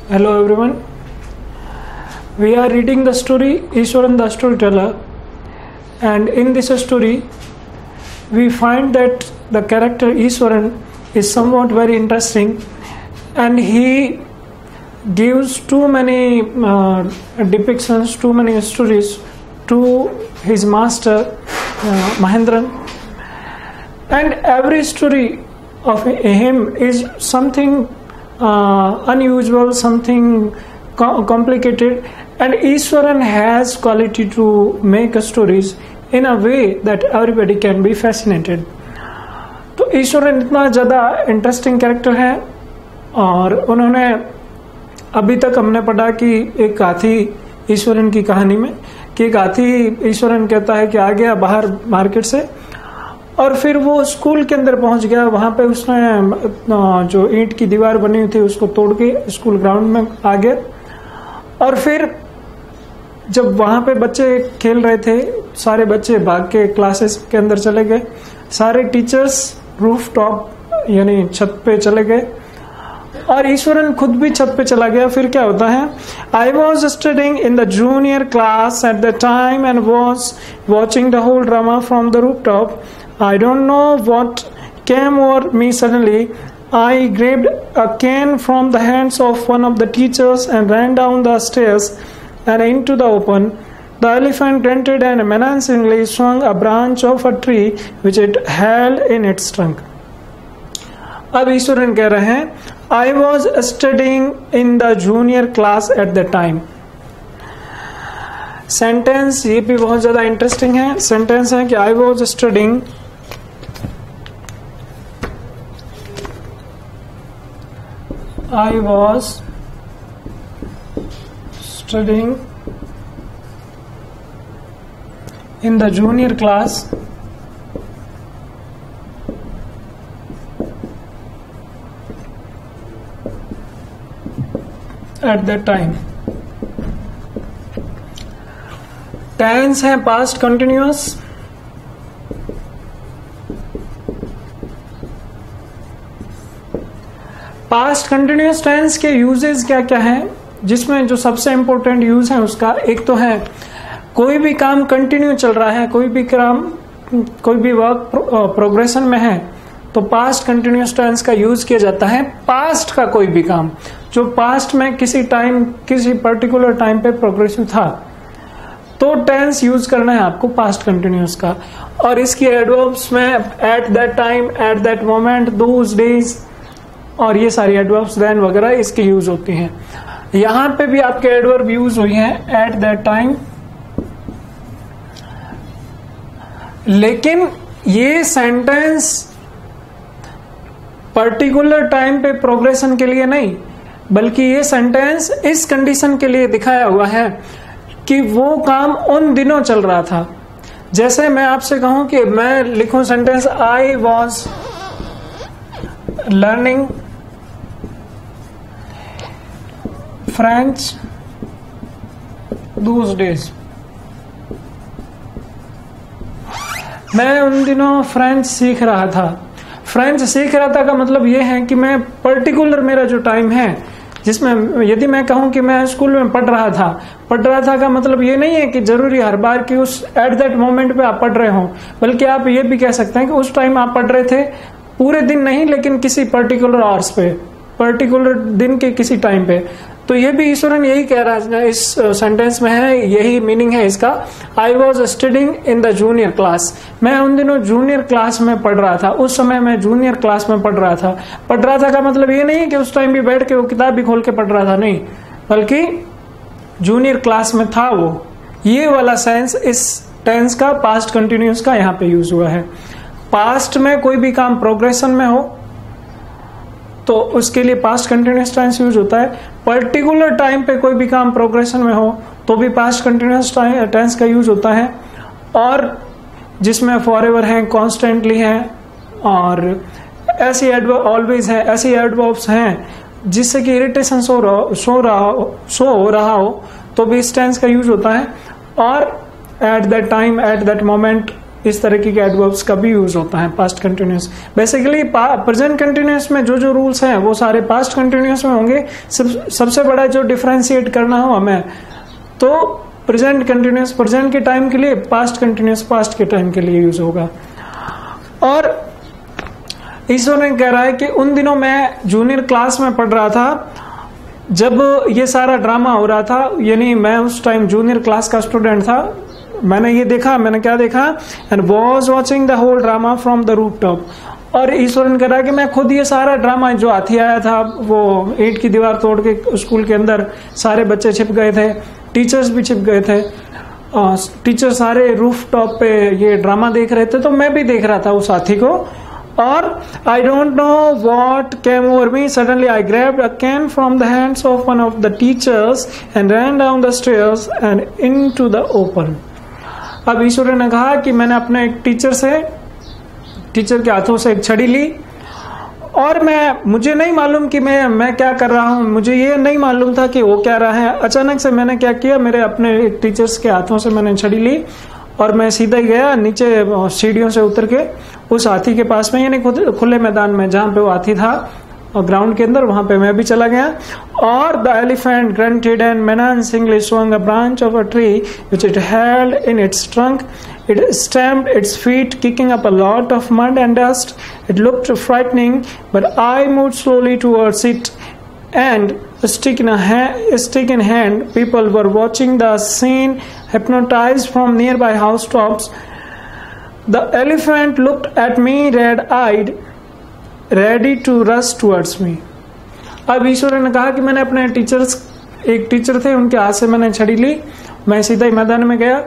Hello everyone. We are reading the story Ishwaran the Storyteller, and in this story we find that the character Ishwaran is somewhat very interesting, and he gives too many depictions, too many stories to his master Mahendran, and every story of him is something unusual, something complicated, and Ishwaran has quality to make stories in a way that everybody can be fascinated. तो ईश्वरन इतना ज़्यादा interesting character है, और उन्होंने अभी तक हमने पढ़ा कि एक हाथी ईश्वरन की कहानी में कि एक हाथी ईश्वरन कहता है कि आ गया बाहर मार्केट से, और फिर वो स्कूल के अंदर पहुंच गया। वहां पे उसने जो ईंट की दीवार बनी हुई थी उसको तोड़ के स्कूल ग्राउंड में आ गया, और फिर जब वहां पे बच्चे खेल रहे थे, सारे बच्चे भाग के क्लासेस के अंदर चले गए, सारे टीचर्स रूफ टॉप यानी छत पे चले गए, और ईश्वरन खुद भी छत पे चला गया। फिर क्या होता है, I was studying in the junior class at the time and was watching the whole drama from the roof top. I don't know what came over me suddenly. I grabbed a cane from the hands of one of the teachers and ran down the stairs and into the open. The elephant grunted and menacingly swung a branch of a tree which it held in its trunk. अब ईश्वरन कह रहे हैं, I was studying in the junior class at the time. Sentence ये भी बहुत ज्यादा interesting है. Sentence है कि I was studying in the junior class at that time. Tense है past continuous. Past continuous tense के यूजेस क्या क्या है, जिसमें जो सबसे इंपॉर्टेंट यूज है उसका एक तो है कोई भी काम कंटिन्यू चल रहा है, कोई भी वर्क प्रोग्रेशन में है, तो पास्ट कंटिन्यूअस टेंस का यूज किया जाता है. पास्ट का कोई भी काम जो पास्ट में किसी पर्टिकुलर टाइम पे प्रोग्रेसिव था, तो टेंस यूज करना है आपको पास्ट कंटिन्यूअस का. और इसकी एडवर्ब्स में at that time, at that moment, those days, और ये सारी एडवर्ब्स देन वगैरह इसकी यूज होती हैं. यहां पे भी आपके एडवर्ब यूज हुई हैं एट दैट टाइम, लेकिन ये सेंटेंस पर्टिकुलर टाइम पे प्रोग्रेशन के लिए नहीं, बल्कि ये सेंटेंस इस कंडीशन के लिए दिखाया हुआ है कि वो काम उन दिनों चल रहा था. जैसे मैं आपसे कहूं कि मैं लिखूं sentence, I was learning French those days. मैं उन दिनों फ्रेंच सीख रहा था. फ्रेंच सीख रहा था का मतलब यह है कि मैं पर्टिकुलर मेरा जो टाइम है, जिसमें यदि मैं कहूं कि मैं स्कूल में पढ़ रहा था का मतलब ये नहीं है कि जरूरी हर बार कि उस एट दैट मोमेंट पे आप पढ़ रहे हो, बल्कि आप ये भी कह सकते हैं कि उस टाइम आप पढ़ रहे थे, पूरे दिन नहीं लेकिन किसी पर्टिकुलर आवर्स पे, पर्टिकुलर दिन के किसी टाइम पे. तो ये भी ईश्वरन यही कह रहा है इस सेंटेंस में है, यही मीनिंग है इसका. आई was studying in the junior class. मैं उन दिनों जूनियर क्लास में पढ़ रहा था, उस समय मैं जूनियर क्लास में पढ़ रहा था का मतलब ये नहीं है कि उस टाइम भी बैठ के वो किताब भी खोल के पढ़ रहा था, नहीं, बल्कि जूनियर क्लास में था वो. ये वाला सेंस इस टेंस का पास्ट कंटिन्यूअस का यहाँ पे यूज हुआ है. पास्ट में कोई भी काम प्रोग्रेशन में हो तो उसके लिए पास्ट कंटिन्यूअस टेंस यूज होता है. पर्टिकुलर टाइम पे कोई भी काम प्रोग्रेशन में हो तो भी पास्ट कंटिन्यूअस टेंस का यूज होता है. और जिसमें फॉरएवर है, कॉन्स्टेंटली है, और ऐसी एडवर्ब ऑलवेज है, ऐसी एडवर्ब्स हैं जिससे कि इरिटेशन शो हो रहा हो तो भी इस टेंस का यूज होता है. और at that time, at that moment, इस तरह के एडवर्ब्स का भी यूज होता है past continuous. Basically present continuous में जो जो रूल्स हैं वो सारे पास्ट कंटिन्यूस में होंगे। सबसे बड़ा जो डिफरेंशिएट करना हो हमें, तो प्रेजेंट कंटिन्यूस प्रेजेंट के टाइम के लिए, पास्ट कंटिन्यूस पास्ट के टाइम के लिए यूज होगा। और ईश्वर ने कह रहा है कि उन दिनों मैं जूनियर क्लास में पढ़ रहा था जब ये सारा ड्रामा हो रहा था, यानी मैं उस टाइम जूनियर क्लास का स्टूडेंट था। मैंने ये देखा, मैंने क्या देखा, and was watching the whole drama from the roof top. और ईश्वर ने कह रहा है कि मैं खुद ये सारा ड्रामा, जो हाथी आया था वो ईंट की दीवार तोड़ के स्कूल के अंदर सारे बच्चे छिप गए थे, टीचर्स भी छिप गए थे, टीचर सारे रूफ टॉप पे ये ड्रामा देख रहे थे, तो मैं भी देख रहा था उस हाथी को। और I don't know what came over me. Suddenly I grabbed a can from the hands of one of the teachers and ran down the stairs and into the open. अब ईश्वर ने कहा कि मैंने अपने एक टीचर के हाथों से एक छड़ी ली, और मुझे नहीं मालूम कि मैं क्या कर रहा हूँ, मुझे ये नहीं मालूम था कि वो क्या रहा है। अचानक से मैंने क्या किया, मेरे अपने टीचर्स के हाथों से मैंने छड़ी ली और मैं सीधा गया नीचे सीढ़ियों से उतर के उस हाथी के पास में, यानी खुले मैदान में जहां पे वो हाथी था और ग्राउंड के अंदर, वहां पे मैं भी चला गया। और the elephant grunted and menacingly swung a branch of a tree which it held in its trunk. It stamped its feet, kicking up a lot of mud and dust. It looked frightening, but I moved slowly towards it, and a stick in hand, people were watching the scene, hypnotized from nearby housetops. The elephant looked at me red-eyed, ready to rush towards me. अब ईश्वर ने कहा कि मैंने अपने एक teacher थे, उनके हाथ से मैंने छड़ी ली, मैं सीधा ही मैदान में गया।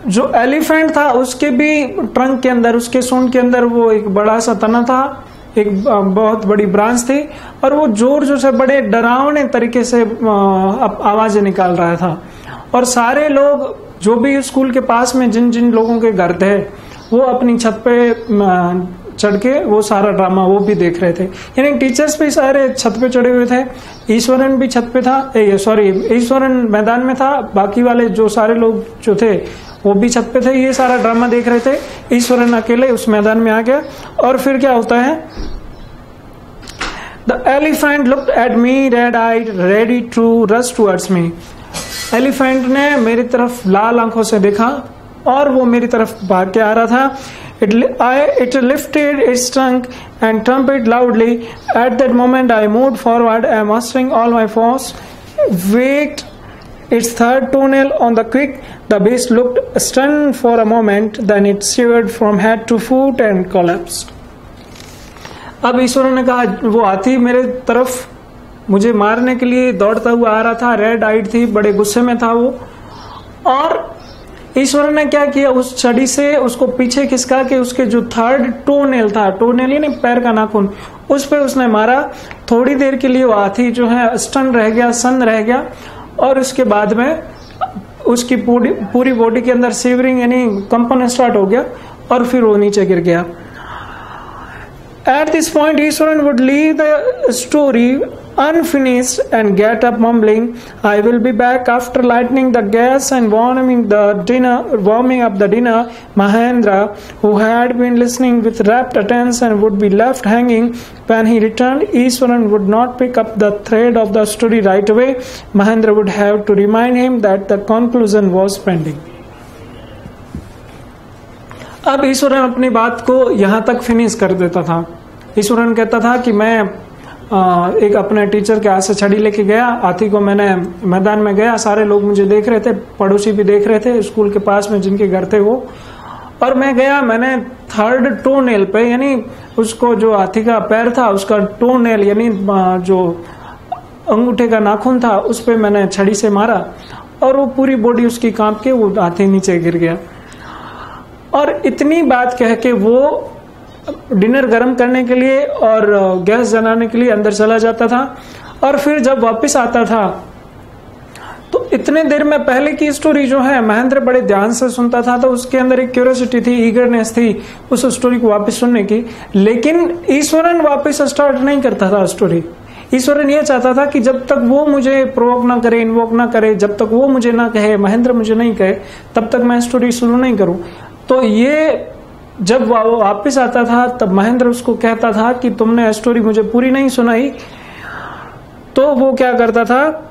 जो एलिफेंट था उसके भी ट्रंक के अंदर, उसके सूंड के अंदर वो एक बड़ा सा तना था, एक बहुत बड़ी ब्रांच थी, और वो जोर से बड़े डरावने तरीके से आवाजें निकाल रहा था। और सारे लोग जो भी स्कूल के पास में जिन जिन लोगों के घर थे, वो अपनी छत पे चढ़ के वो सारा ड्रामा वो भी देख रहे थे। यानी टीचर्स भी सारे छत पे चढ़े हुए थे, ईश्वरन भी छत पे था, ईश्वरन मैदान में था, बाकी वाले जो सारे लोग जो थे वो भी छत पे थे, ये सारा ड्रामा देख रहे थे। ईश्वरन अकेले उस मैदान में आ गया। और फिर क्या होता है, the elephant looked at me red eyed ready to rush towards me. Elephant ने मेरी तरफ लाल आंखों से देखा और वो मेरी तरफ भाग के आ रहा था। It lifted its trunk and trumped loudly. At that moment, I moved forward and, mustering all my force, waked its third toenail on the quick. The beast looked stunned for a moment, then it shivered from head to foot and collapsed. अब ईश्वर ने कहा, वो हाथी मेरे तरफ मुझे मारने के लिए दौड़ता हुआ आ रहा था, रेड आइड थी, बड़े गुस्से में था वो। और ईश्वर ने क्या किया, उस छड़ी से उसको पीछे खिसका के उसके जो थर्ड टोनेल था, टोनेल यानी पैर का नाखून, उस पे उसने मारा। थोड़ी देर के लिए वो हाथी जो है स्टन रह गया, सन्न रह गया, और उसके बाद में उसकी पूरी बॉडी के अंदर सीवरिंग यानी कंपन स्टार्ट हो गया और फिर वो नीचे गिर गया। At this point, Ishwaran would leave the story unfinished and get up mumbling, "I will be back after lighting the gas and warming up the dinner." Mahendra, who had been listening with rapt attention, would be left hanging. When he returned, Ishwaran would not pick up the thread of the story right away. Mahendra would have to remind him that the conclusion was pending. अब ईश्वरन अपनी बात को यहाँ तक finish कर देता था। ईश्वरन कहता था कि मैं एक अपने टीचर के हाथ से छड़ी लेके गया, हाथी को मैंने मैदान में गया, सारे लोग मुझे देख रहे थे, पड़ोसी भी देख रहे थे स्कूल के पास में जिनके घर थे वो। और मैं गया, मैंने थर्ड टो नेल पे, यानी उसको जो हाथी का पैर था उसका टो नेल यानी जो अंगूठे का नाखून था उस पे मैंने छड़ी से मारा और वो पूरी बॉडी उसकी कांप के वो हाथी नीचे गिर गया। और इतनी बात कह के वो डिनर गर्म करने के लिए और गैस जलाने के लिए अंदर चला जाता था। और फिर जब वापस आता था तो इतने देर में पहले की स्टोरी जो है महेंद्र बड़े ध्यान से सुनता था, तो उसके अंदर एक क्यूरियोसिटी थी, ईगरनेस थी उस स्टोरी को वापस सुनने की। लेकिन ईश्वरन वापस स्टार्ट नहीं करता था स्टोरी। ईश्वरन ये चाहता था कि जब तक वो मुझे प्रोवोक ना करे, इन्वोक ना करे, जब तक वो मुझे ना कहे, महेंद्र मुझे नहीं कहे, तब तक मैं स्टोरी शुरू नहीं करूं। तो ये जब वो वापिस आता था तब महेंद्र उसको कहता था कि तुमने स्टोरी मुझे पूरी नहीं सुनाई। तो वो क्या करता था,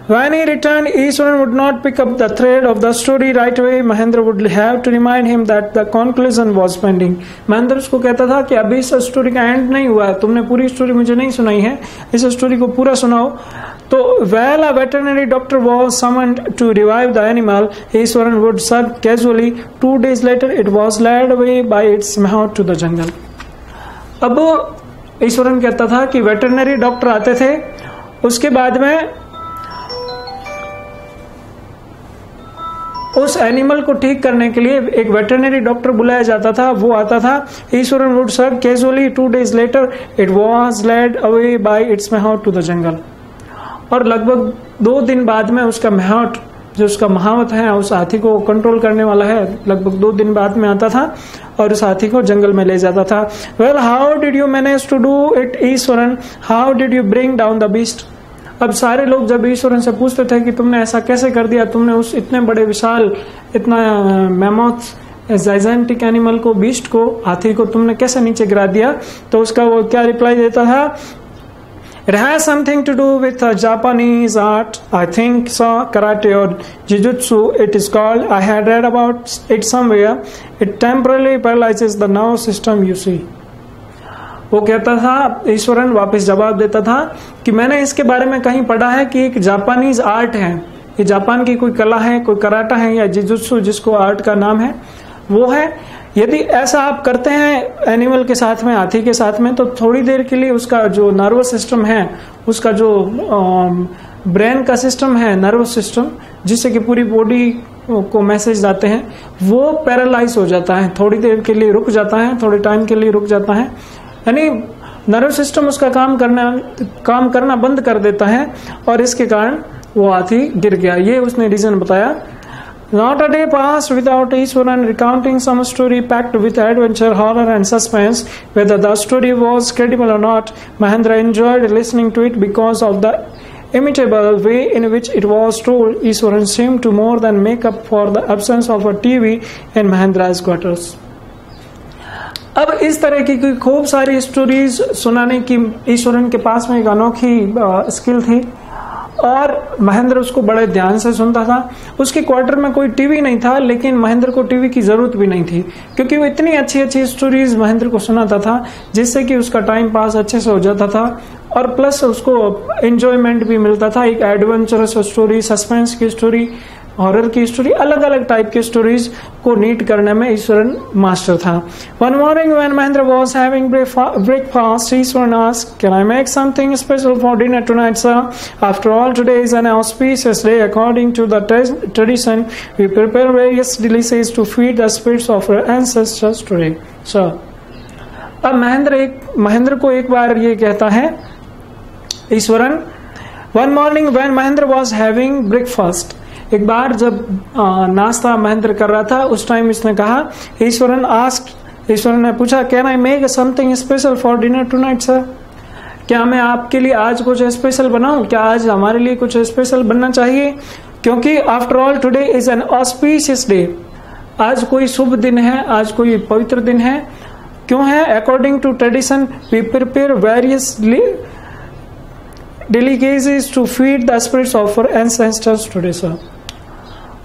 When he returned, Ishwaran would not pick up the thread of the story right away. Mahendra would have to remind him that the conclusion was pending. Mahendra उसको कहता था कि अभी इस स्टोरी का एंड नहीं हुआ है, तुमने पूरी स्टोरी मुझे नहीं सुनाई है, इस स्टोरी को पूरा सुनाओ। तो while a veterinary doctor was summoned to revive the animal, Ishwaran would serve casually. 2 days later, it was led away by its mahout to the jungle. अब ईश्वरन कहता था कि वेटरनरी डॉक्टर आते थे, उसके बाद में उस एनिमल को ठीक करने के लिए एक वेटरनरी डॉक्टर बुलाया जाता था, वो आता था। Iswaran would serve casually, 2 days later it was led away by its mahout to the jungle. और लगभग 2 दिन बाद में उसका महावत, जो उसका महावत है, उस हाथी को कंट्रोल करने वाला है, लगभग 2 दिन बाद में आता था और उस हाथी को जंगल में ले जाता था। Well, how did you manage to do it Eshwaran, how did you bring down the beast. अब सारे लोग जब ईश्वरन से पूछते थे कि तुमने ऐसा कैसे कर दिया, तुमने उस इतने बड़े विशाल, इतना मैमोथ जाइजेंटिक एनिमल को, बीस्ट को, हाथी को तुमने कैसे नीचे गिरा दिया, तो उसका वो क्या रिप्लाई देता था, It has something to do with Japanese art, I think so, karate or jujutsu it is called. I had read about it somewhere. It temporarily paralyzes the nervous system, you see. वो कहता था, ईश्वरन वापस जवाब देता था कि मैंने इसके बारे में कहीं पढ़ा है कि एक जापानीज आर्ट है, ये जापान की कोई कला है, कोई कराटा है या जिजुत्सु जिसको आर्ट का नाम है, वो है। यदि ऐसा आप करते हैं एनिमल के साथ में, हाथी के साथ में, तो थोड़ी देर के लिए उसका जो नर्वस सिस्टम है, उसका जो ब्रेन का सिस्टम है, नर्वस सिस्टम, जिससे कि पूरी बॉडी को मैसेज जाते हैं, वो पैरालाइज हो जाता है, थोड़ी देर के लिए रुक जाता है, थोड़े टाइम के लिए रुक जाता है, यानी नर्वस सिस्टम उसका काम करना बंद कर देता है और इसके कारण वो हाथी गिर गया। ये उसने रीजन बताया। Not a day passed without Ishwaran recounting some story packed with adventure, horror and suspense. Whether the story was credible or not, Mahendra enjoyed listening to it because of the imitable way in which it was told. Ishwaran seemed to more than make up for the absence of a TV in Mahendra's quarters. अब इस तरह की खूब सारी stories सुनाने की ईश्वरन के पास में एक अनोखी स्किल थी और महेंद्र उसको बड़े ध्यान से सुनता था। उसके क्वार्टर में कोई टीवी नहीं था, लेकिन महेंद्र को टीवी की जरूरत भी नहीं थी, क्योंकि वो इतनी अच्छी अच्छी स्टोरीज महेंद्र को सुनाता था, जिससे कि उसका टाइम पास अच्छे से हो जाता था और प्लस उसको एंजॉयमेंट भी मिलता था। एक एडवेंचरस स्टोरी, सस्पेंस की स्टोरी, हॉरर की स्टोरी, अलग अलग टाइप की स्टोरीज को नीट करने में ईश्वरन मास्टर था। One morning when Mahendra was having breakfast, Ishwaran asked, "Can I make something special for dinner tonight, sir? After all, today is an auspicious day. According to the tradition, we prepare various delicacies to feed the spirits of our ancestors today, sir." अब महेंद्र को एक बार ये कहता है Eswaran, One morning when Mahendra was having breakfast, एक बार जब नाश्ता महेंद्र कर रहा था, उस टाइम इसने कहा, ईश्वरन ने पूछा, can I make something special for dinner tonight sir, क्या मैं आपके लिए आज कुछ स्पेशल बनाऊं, क्या आज हमारे लिए कुछ स्पेशल बनना चाहिए, क्योंकि after all today is an auspicious day, आज कोई शुभ दिन है, आज कोई पवित्र दिन है। क्यों है? According to tradition we prepare various delicacies to feed the spirits of our ancestors today, sir.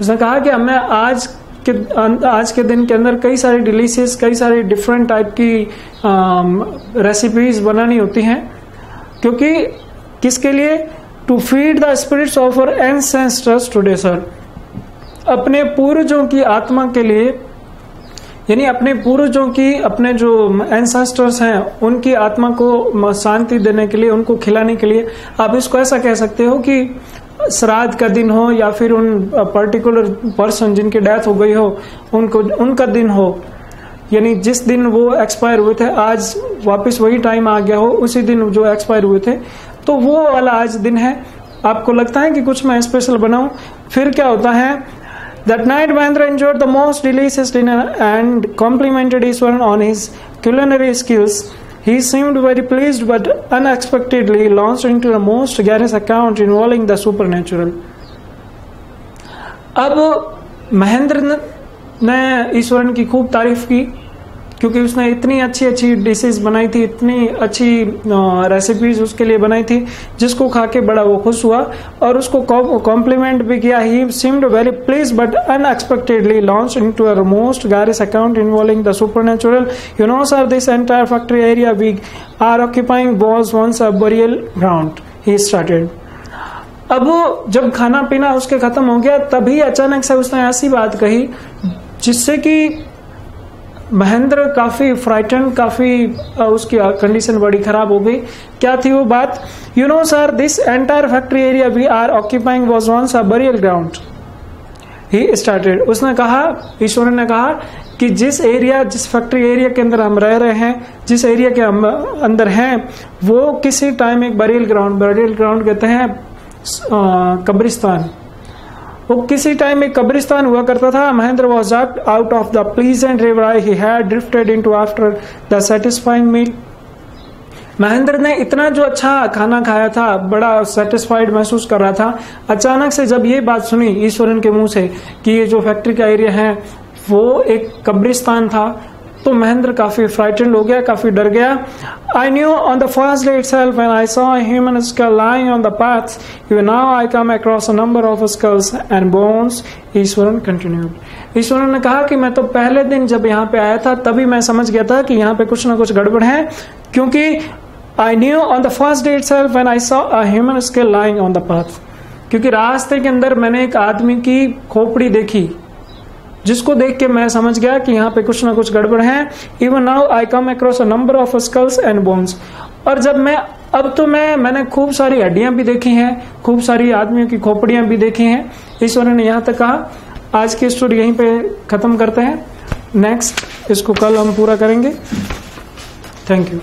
उसने कहा कि हमें आज के दिन के अंदर कई सारी डिलीशियस, कई सारी डिफरेंट टाइप की रेसिपीज बनानी होती हैं, क्योंकि किसके लिए? To feed the spirits of our ancestors today, sir, अपने पूर्वजों की आत्मा के लिए, यानी अपने पूर्वजों की, अपने जो एंसेस्टर्स हैं उनकी आत्मा को शांति देने के लिए, उनको खिलाने के लिए। आप इसको ऐसा कह सकते हो कि श्राद्ध का दिन हो या फिर उन पर्टिकुलर पर्सन जिनकी डेथ हो गई हो उनका दिन हो, यानी जिस दिन वो एक्सपायर हुए थे, आज वापस वही टाइम आ गया हो, उसी दिन जो एक्सपायर हुए थे, तो वो वाला आज दिन है। आपको लगता है कि कुछ मैं स्पेशल बनाऊं, फिर क्या होता है? That night Mahendra enjoyed the most delicious dinner and complimented Ishwaran on his culinary skills. He seemed very pleased, but unexpectedly launched into the most garrulous account involving the supernatural. अब महेंद्र ने ईश्वरन की खूब तारीफ की, क्योंकि उसने इतनी अच्छी अच्छी डिशेस बनाई थी, इतनी अच्छी रेसिपीज उसके लिए बनाई थी, जिसको खा के बड़ा वो खुश हुआ और उसको कॉम्प्लीमेंट भी किया. He seemed very pleased, but unexpectedly launched into a most garrulous account involving the supernatural. You know, sir, this entire factory area we are occupying was once a burial ground. He started. अब जब खाना पीना उसके खत्म हो गया, तभी अचानक से उसने ऐसी बात कही जिससे कि महेंद्र काफी फ्राइटन, काफी उसकी कंडीशन बड़ी खराब हो गई. क्या थी वो बात? You know sir, this entire factory area we are occupying was once a burial ground. He started. उसने कहा, ईश्वर ने कहा कि जिस फैक्ट्री एरिया के अंदर हम रह रहे हैं, जिस एरिया के हम अंदर हैं, वो किसी टाइम एक बरियल ग्राउंड कहते हैं कब्रिस्तान. वो किसी टाइम एक कब्रिस्तान हुआ करता था. Mahendra was out of the pleasant river he had drifted into after the satisfying meal. Mahendra ने इतना जो अच्छा खाना खाया था, बड़ा सेटिस्फाइड महसूस कर रहा था. अचानक से जब ये बात सुनी ईश्वरन के मुंह से कि ये जो फैक्ट्री का एरिया है वो एक कब्रिस्तान था, तो महेंद्र काफी फ्राइटेंड हो गया, काफी डर गया. I knew on the first day itself when I saw a human skull lying on the path. Even now I come across a number of skulls and bones. Eswaran continued. Eswaran ने कहा कि मैं तो पहले दिन जब यहाँ पे आया था तभी मैं समझ गया था कि यहाँ पे कुछ ना कुछ गड़बड़ है, क्योंकि I knew on the first day itself when I saw a human skull lying on the path. क्योंकि रास्ते के अंदर मैंने एक आदमी की खोपड़ी देखी, जिसको देख के मैं समझ गया कि यहाँ पे कुछ ना कुछ गड़बड़ है. Even now I come across a number of skulls and bones. और जब मैंने खूब सारी हड्डियां भी देखी हैं, खूब सारी आदमियों की खोपड़ियां भी देखी हैं. ईश्वर ने यहाँ तक कहा. आज की स्टोरी यहीं पे खत्म करते हैं. नेक्स्ट इसको कल हम पूरा करेंगे. Thank you.